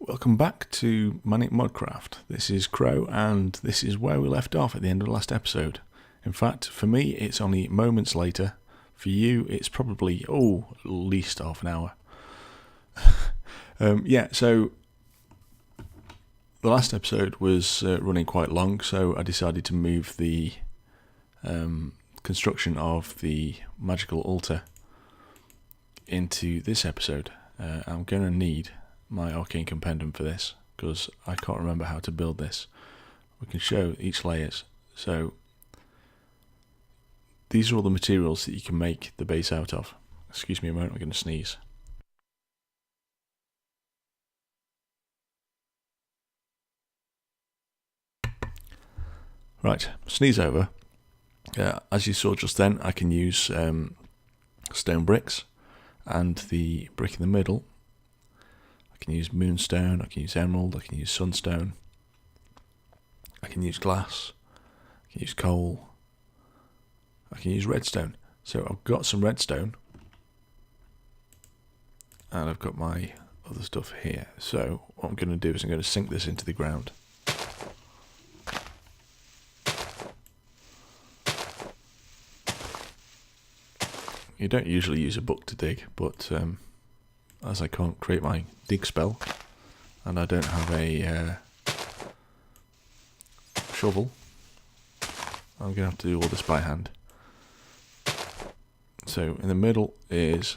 Welcome back to Manic Modcraft. This is Crow, and this is where we left off at the end of the last episode. In fact, for me, it's only moments later. For you, it's probably, at least half an hour. So the last episode was running quite long, so I decided to move the construction of the magical altar into this episode. I'm going to need my arcane compendium for this, because I can't remember how to build this. We can show each layers. So these are all the materials that you can make the base out of. Excuse me a moment, I'm going to sneeze. Right, sneeze over. As you saw just then, I can use stone bricks, and the brick in the middle I can use moonstone, I can use emerald, I can use sunstone, I can use glass, I can use coal, I can use redstone. So I've got some redstone, and I've got my other stuff here. So what I'm going to do is I'm going to sink this into the ground. You don't usually use a book to dig, but as I can't create my dig spell, and I don't have a shovel, I'm going to have to do all this by hand. So in the middle is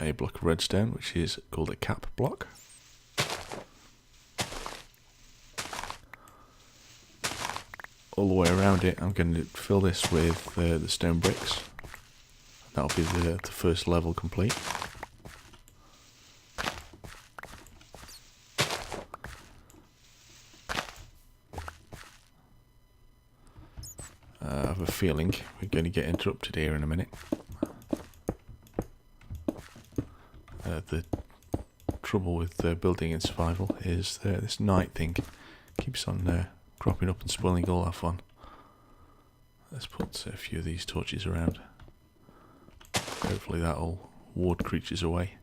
a block of redstone, which is called a cap block. All the way around it, I'm going to fill this with the stone bricks. That'll be the first level complete. I have a feeling we're going to get interrupted here in a minute. The trouble with building in survival is this night thing keeps on cropping up and spoiling all our fun. Let's put a few of these torches around. Hopefully that'll ward creatures away.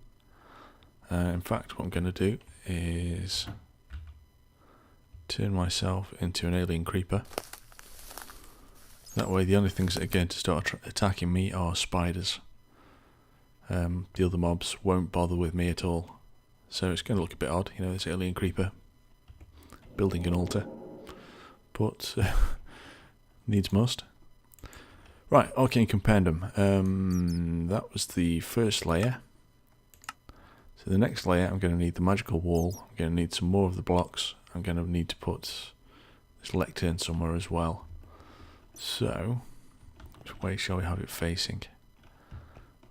In fact, what I'm going to do is turn myself into an alien creeper. That way the only things that are going to start attacking me are spiders. The other mobs won't bother with me at all. So it's going to look a bit odd, you know, this alien creeper building an altar. But needs must. Right, arcane compendium. That was the first layer. So the next layer, I'm going to need the magical wall. I'm going to need some more of the blocks. I'm going to need to put this lectern somewhere as well. So, which way shall we have it facing?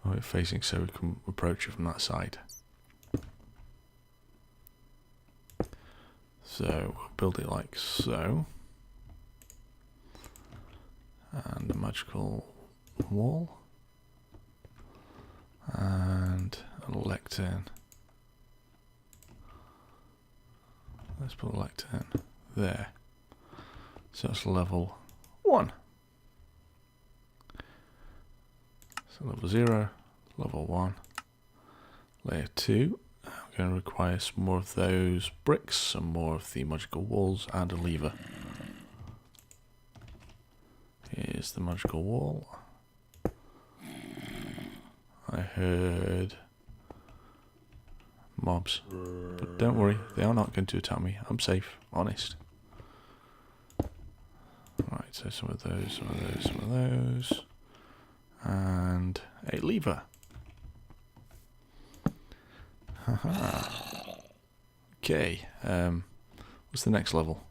Have it facing so we can approach it from that side. So, we'll build it like so. And a magical wall. And a lectern. Let's put a lectern there. So that's level 1. So level 0, level 1, layer 2. I'm going to require some more of those bricks, some more of the magical walls, and a lever. Here's the magical wall. I heard mobs, but don't worry, they are not going to attack me. I'm safe, honest. Right, so some of those, some of those, some of those, and a lever. Haha. Okay, what's the next level?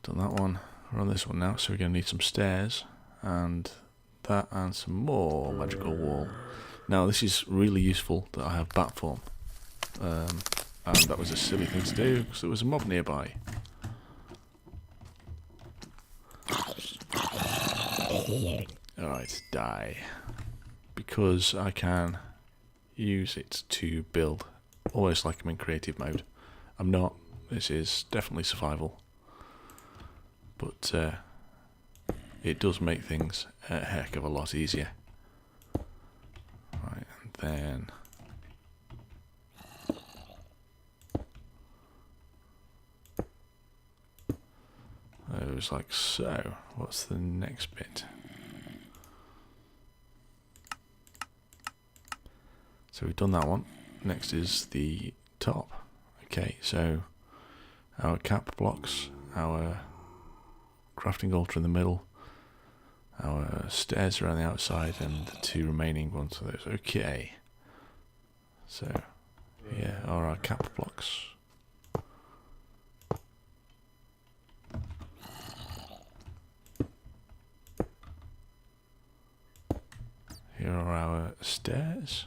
Done that one. We're on this one now, so we're going to need some stairs, and that, and some more magical wall. Now, this is really useful that I have bat form, and that was a silly thing to do because there was a mob nearby. Alright, die. Because I can use it to build, almost like I'm in creative mode. I'm not. This is definitely survival, but it does make things a heck of a lot easier. Right, and then it was like so. What's the next bit? So we've done that one. Next is the top. Okay, so our cap blocks, our crafting altar in the middle, our stairs around the outside, and the two remaining ones of those. Okay. So here are our cap blocks. Here are our stairs.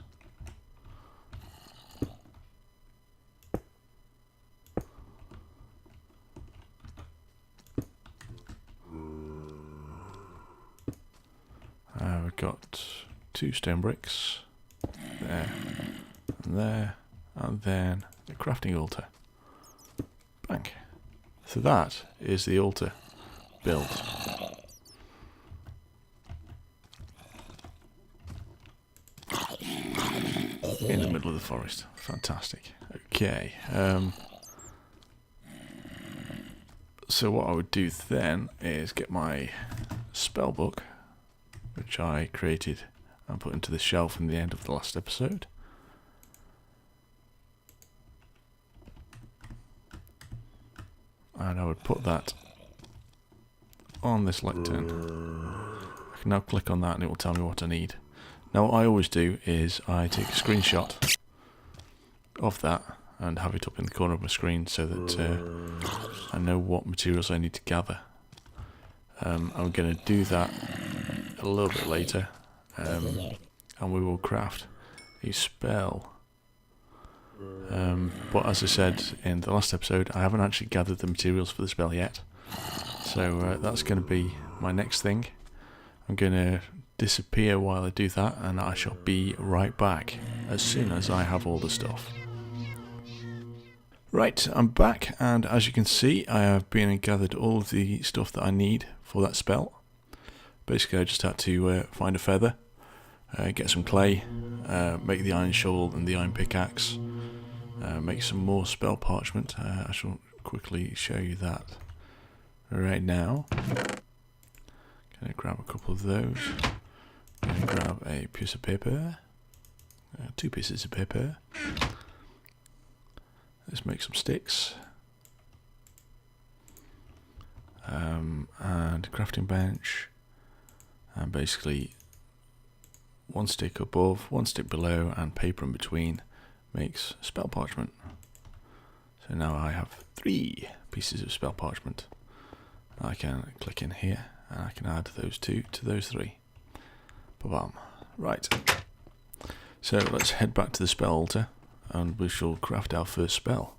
We've got 2 stone bricks, there, and then the crafting altar. Bang. So that is the altar built. In the middle of the forest. Fantastic. Okay. So what I would do then is get my spell book, which I created and put into the shelf in the end of the last episode. And I would put that on this lectern. I can now click on that and it will tell me what I need. Now what I always do is I take a screenshot of that and have it up in the corner of my screen so that I know what materials I need to gather. I'm going to do that a little bit later, and we will craft a spell. But as I said in the last episode, I haven't actually gathered the materials for the spell yet, so that's going to be my next thing. I'm going to disappear while I do that, and I shall be right back as soon as I have all the stuff. Right, I'm back, and as you can see, I have been and gathered all of the stuff that I need for that spell. Basically, I just had to find a feather, get some clay, make the iron shovel and the iron pickaxe, make some more spell parchment. I shall quickly show you that right now. Gonna grab a couple of those. Gonna grab a piece of paper, 2 pieces of paper. Let's make some sticks, and crafting bench, and basically 1 stick above, 1 stick below, and paper in between makes spell parchment. So now I have 3 pieces of spell parchment. I can click in here and I can add those 2 to those 3. Ba-bam. Right, so let's head back to the spell altar and we shall craft our first spell.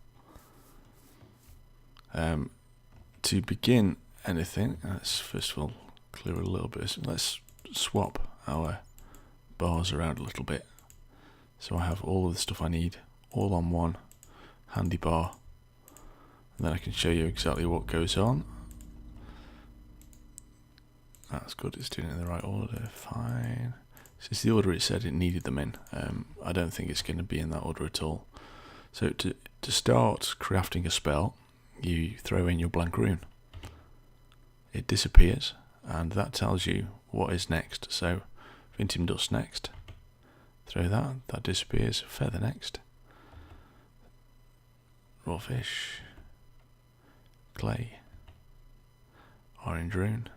To begin anything, let's first of all clear a little bit. Let's swap our bars around a little bit. So I have all of the stuff I need all on one handy bar. And then I can show you exactly what goes on. That's good, it's doing it in the right order, fine. This is the order it said it needed them in. I don't think it's going to be in that order at all. So to start crafting a spell, you throw in your blank rune. It disappears, and that tells you what is next. So, Vintim Dust next. Throw that disappears. Feather next. Raw fish. Clay. Orange rune.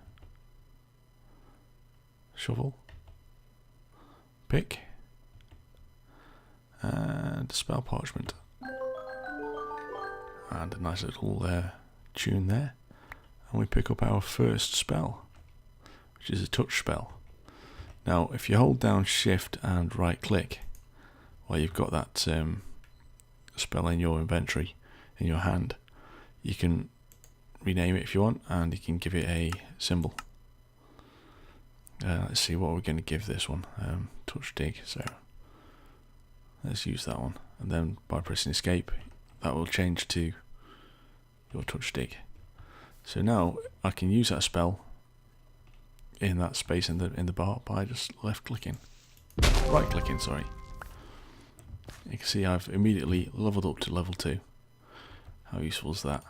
Shovel. Pick. And spell parchment. And a nice little tune there. And we pick up our first spell, which is a touch spell. Now, if you hold down Shift and right click while you've got that spell in your inventory, in your hand, you can rename it if you want, and you can give it a symbol. Let's see what we're going to give this one. Touch dig, so Let's use that one, and then by pressing escape, that will change to your touch stick. So now I can use that spell in that space in the bar by just right clicking. Sorry. You can see I've immediately leveled up to level 2. How useful is that?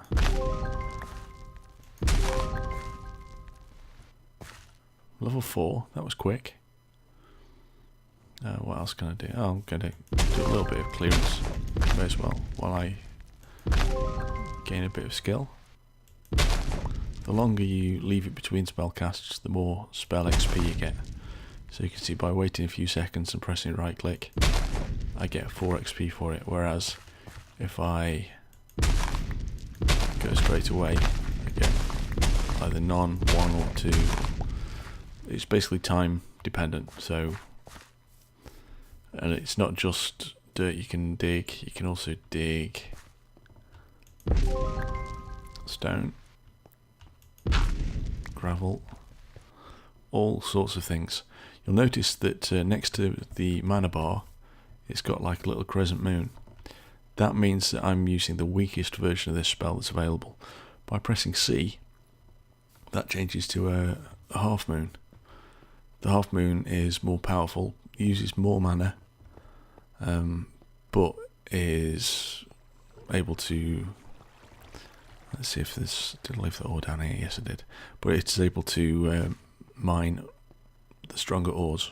Level 4, that was quick. What else can I do? Oh, I'm going to do a little bit of clearance as well while I gain a bit of skill. The longer you leave it between spell casts, the more spell XP you get. So you can see by waiting a few seconds and pressing right click, I get 4 XP for it, whereas if I go straight away, I get either none, 1 or 2. It's basically time dependent, so, and it's not just dirt you can dig, you can also dig stone, gravel, all sorts of things. You'll notice that next to the mana bar, it's got like a little crescent moon. That means that I'm using the weakest version of this spell that's available. By pressing C, that changes to a half moon. The half moon is more powerful, uses more mana, but is able to, let's see if this, did I leave the ore down here? Yes I did. But it's able to mine the stronger ores.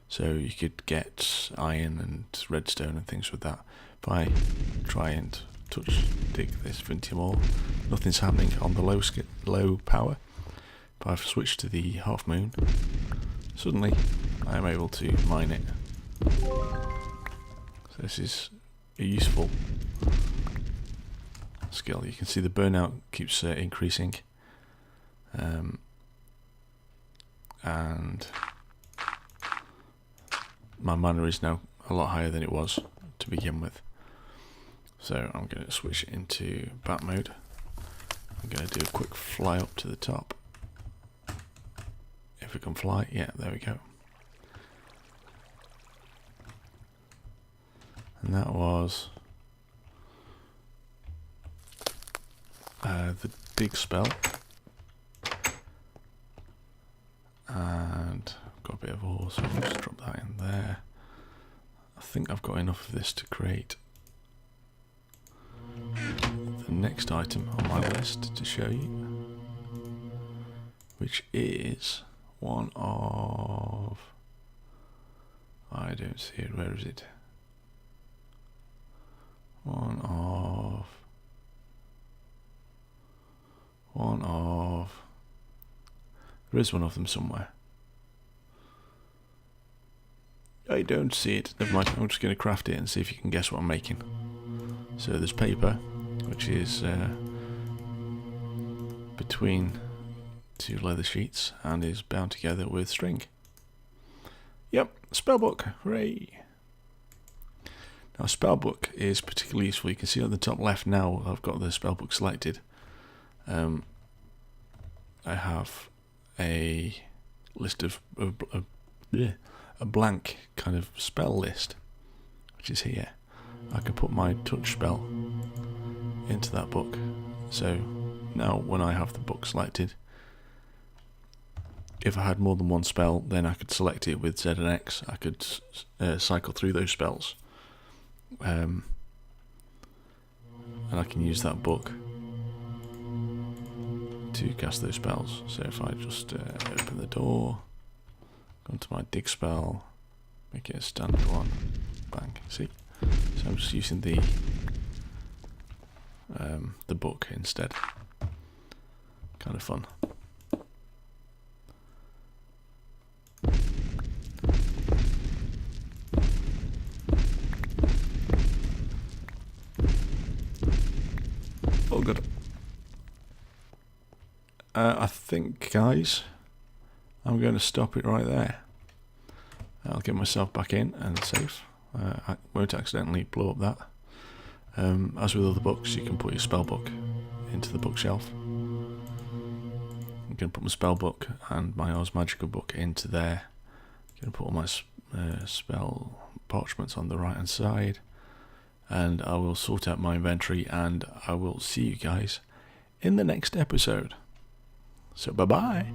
So you could get iron and redstone and things with that. If I try and dig this Vintium ore, nothing's happening on the low power. If I've switched to the half moon, suddenly I am able to mine it. So this is a useful skill. You can see the burnout keeps increasing, and my mana is now a lot higher than it was to begin with. So I'm going to switch it into bat mode. I'm going to do a quick fly up to the top. If it can fly, yeah, there we go. And that was the dig spell. And I've got a bit of ore, so I'll just drop that in there. I think I've got enough of this to create the next item on my list to show you, which is one of, I don't see it, where is it? One of, there is one of them somewhere. I don't see it. Never mind, I'm just going to craft it and see if you can guess what I'm making. So there's paper, which is between 2 leather sheets and is bound together with string. Yep, spellbook, hooray! Now spellbook is particularly useful. You can see on the top left now I've got the spellbook selected. I have a list of a blank kind of spell list, which is here. I can put my touch spell into that book. So now when I have the book selected, if I had more than one spell, then I could select it with Z and X. I could cycle through those spells, and I can use that book to cast those spells. So if I just open the door, go into my dig spell, make it a standard one, bang, see? So I'm just using the book instead. Kind of fun. Oh good. I think, guys, I'm going to stop it right there. I'll get myself back in and save. I won't accidentally blow up that. As with other books, you can put your spell book into the bookshelf. I'm going to put my spell book and my Ars Magica book into there. I'm going to put all my spell parchments on the right hand side, and I will sort out my inventory, and I will see you guys in the next episode. So bye bye.